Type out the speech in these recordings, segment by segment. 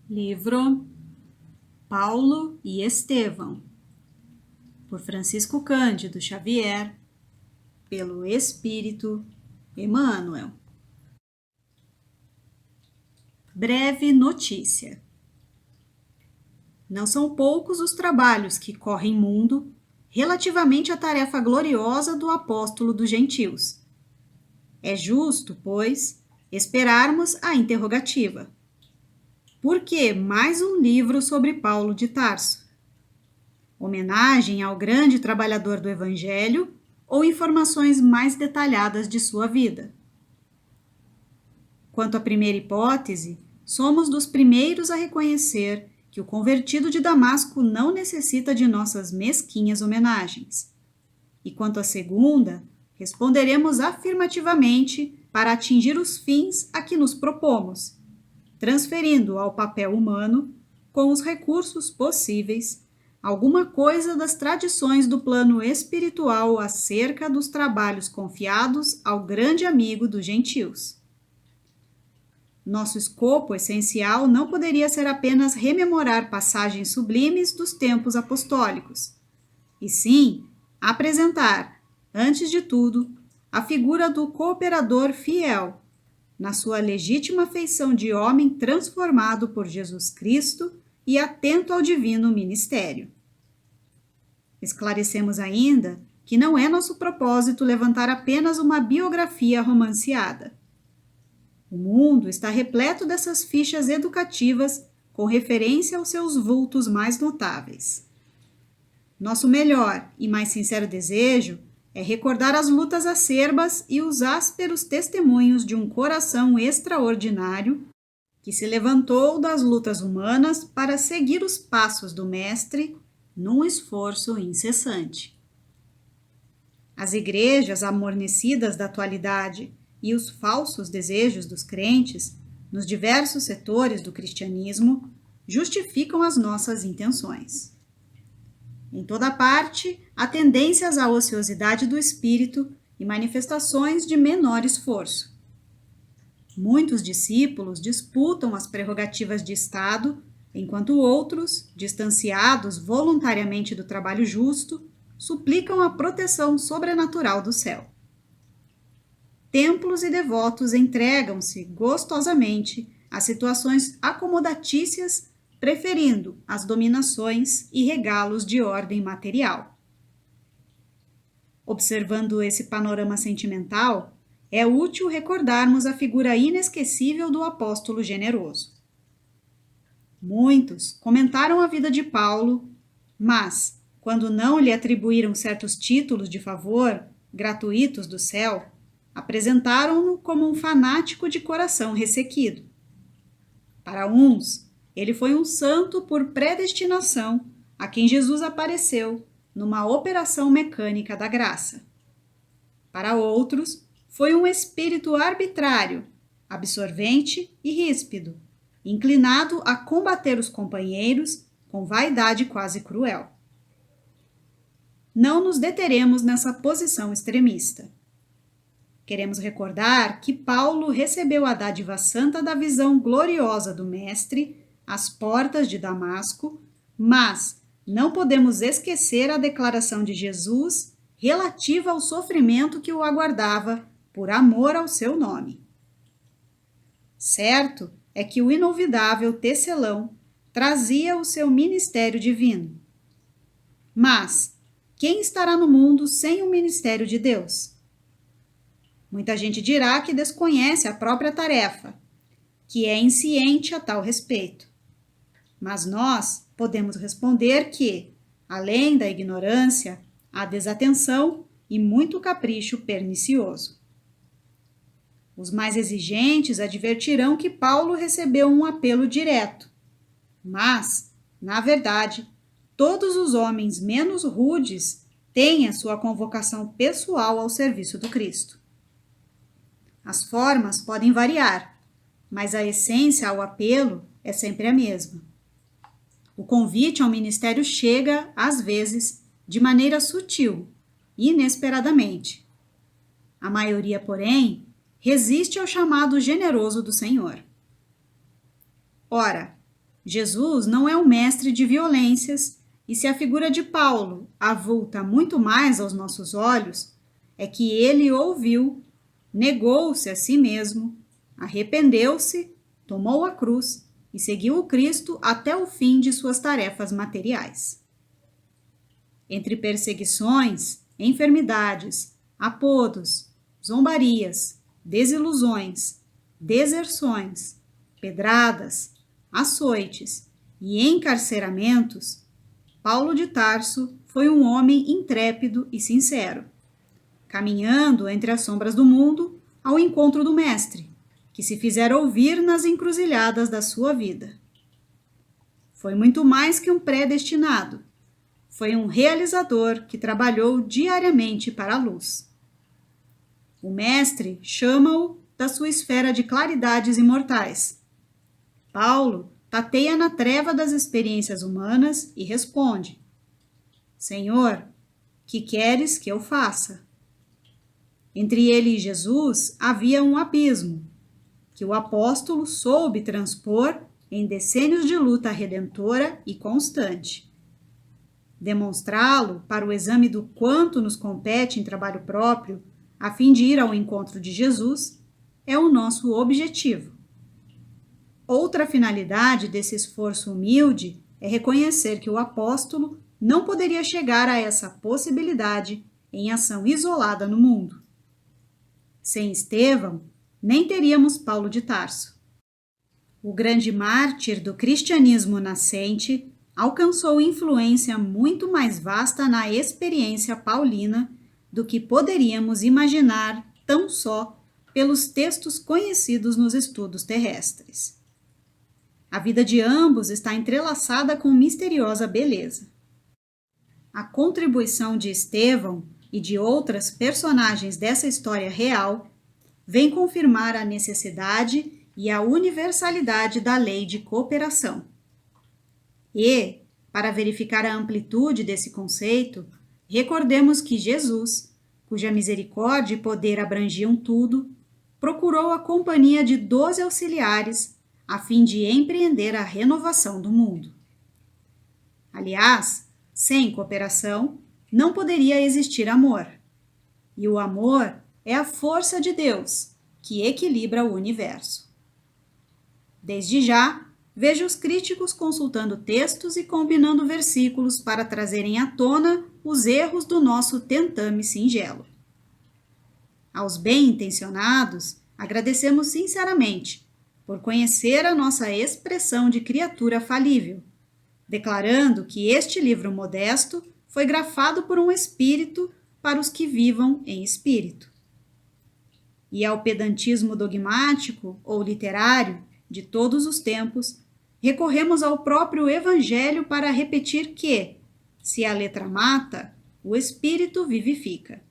Livro Paulo e Estevão, por Francisco Cândido Xavier, pelo Espírito Emmanuel. Breve notícia. Não são poucos os trabalhos que correm mundo relativamente à tarefa gloriosa do apóstolo dos gentios. É justo, pois, esperarmos a interrogativa: por que mais um livro sobre Paulo de Tarso? Homenagem ao grande trabalhador do Evangelho ou informações mais detalhadas de sua vida? Quanto à primeira hipótese, somos dos primeiros a reconhecer que o convertido de Damasco não necessita de nossas mesquinhas homenagens. E quanto à segunda, responderemos afirmativamente para atingir os fins a que nos propomos, transferindo ao papel humano, com os recursos possíveis, alguma coisa das tradições do plano espiritual acerca dos trabalhos confiados ao grande amigo dos gentios. Nosso escopo essencial não poderia ser apenas rememorar passagens sublimes dos tempos apostólicos, e sim apresentar, antes de tudo, a figura do cooperador fiel, na sua legítima feição de homem transformado por Jesus Cristo e atento ao divino ministério. Esclarecemos ainda que não é nosso propósito levantar apenas uma biografia romanceada. O mundo está repleto dessas fichas educativas com referência aos seus vultos mais notáveis. Nosso melhor e mais sincero desejo é recordar as lutas acerbas e os ásperos testemunhos de um coração extraordinário que se levantou das lutas humanas para seguir os passos do Mestre num esforço incessante. As igrejas amornecidas da atualidade e os falsos desejos dos crentes nos diversos setores do cristianismo justificam as nossas intenções. Em toda parte, há tendências à ociosidade do espírito e manifestações de menor esforço. Muitos discípulos disputam as prerrogativas de Estado, enquanto outros, distanciados voluntariamente do trabalho justo, suplicam a proteção sobrenatural do céu. Templos e devotos entregam-se gostosamente a situações acomodatícias, preferindo as dominações e regalos de ordem material. Observando esse panorama sentimental, é útil recordarmos a figura inesquecível do apóstolo generoso. Muitos comentaram a vida de Paulo, mas, quando não lhe atribuíram certos títulos de favor gratuitos do céu, apresentaram-no como um fanático de coração ressequido. Para uns, ele foi um santo por predestinação, a quem Jesus apareceu numa operação mecânica da graça. Para outros, foi um espírito arbitrário, absorvente e ríspido, inclinado a combater os companheiros com vaidade quase cruel. Não nos deteremos nessa posição extremista. Queremos recordar que Paulo recebeu a dádiva santa da visão gloriosa do Mestre às portas de Damasco, mas não podemos esquecer a declaração de Jesus relativa ao sofrimento que o aguardava por amor ao seu nome. Certo é que o inolvidável tecelão trazia o seu ministério divino. Mas quem estará no mundo sem o ministério de Deus? Muita gente dirá que desconhece a própria tarefa, que é insciente a tal respeito. Mas nós podemos responder que, além da ignorância, há desatenção e muito capricho pernicioso. Os mais exigentes advertirão que Paulo recebeu um apelo direto, mas, na verdade, todos os homens menos rudes têm a sua convocação pessoal ao serviço do Cristo. As formas podem variar, mas a essência ao apelo é sempre a mesma. O convite ao ministério chega, às vezes, de maneira sutil, inesperadamente. A maioria, porém, resiste ao chamado generoso do Senhor. Ora, Jesus não é um mestre de violências, e se a figura de Paulo avulta muito mais aos nossos olhos, é que ele ouviu, negou-se a si mesmo, arrependeu-se, tomou a cruz e seguiu o Cristo até o fim de suas tarefas materiais. Entre perseguições, enfermidades, apodos, zombarias, desilusões, deserções, pedradas, açoites e encarceramentos, Paulo de Tarso foi um homem intrépido e sincero, caminhando entre as sombras do mundo ao encontro do Mestre, que se fizera ouvir nas encruzilhadas da sua vida. Foi muito mais que um predestinado, foi um realizador que trabalhou diariamente para a luz. O Mestre chama-o da sua esfera de claridades imortais. Paulo tateia na treva das experiências humanas e responde: Senhor, que queres que eu faça? Entre ele e Jesus havia um abismo, que o apóstolo soube transpor em decênios de luta redentora e constante. Demonstrá-lo para o exame do quanto nos compete em trabalho próprio, a fim de ir ao encontro de Jesus, é o nosso objetivo. Outra finalidade desse esforço humilde é reconhecer que o apóstolo não poderia chegar a essa possibilidade em ação isolada no mundo. Sem Estevão, nem teríamos Paulo de Tarso. O grande mártir do cristianismo nascente alcançou influência muito mais vasta na experiência paulina do que poderíamos imaginar tão só pelos textos conhecidos nos estudos terrestres. A vida de ambos está entrelaçada com misteriosa beleza. A contribuição de Estevão e de outras personagens dessa história real vem confirmar a necessidade e a universalidade da lei de cooperação. E, para verificar a amplitude desse conceito, recordemos que Jesus, cuja misericórdia e poder abrangiam tudo, procurou a companhia de 12 auxiliares a fim de empreender a renovação do mundo. Aliás, sem cooperação, não poderia existir amor. E o amor é a força de Deus, que equilibra o universo. Desde já, vejo os críticos consultando textos e combinando versículos para trazerem à tona os erros do nosso tentame singelo. Aos bem-intencionados, agradecemos sinceramente por conhecer a nossa expressão de criatura falível, declarando que este livro modesto foi grafado por um espírito para os que vivam em espírito. E ao pedantismo dogmático ou literário de todos os tempos, recorremos ao próprio Evangelho para repetir que, se a letra mata, o espírito vivifica.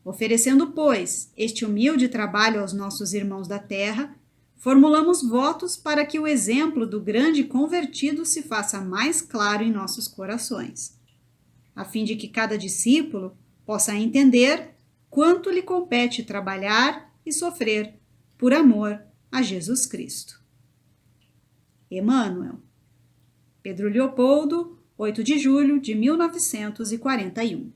Oferecendo, pois, este humilde trabalho aos nossos irmãos da terra, formulamos votos para que o exemplo do grande convertido se faça mais claro em nossos corações, a fim de que cada discípulo possa entender quanto lhe compete trabalhar e sofrer por amor a Jesus Cristo. Emmanuel. Pedro Leopoldo, 8 de julho de 1941.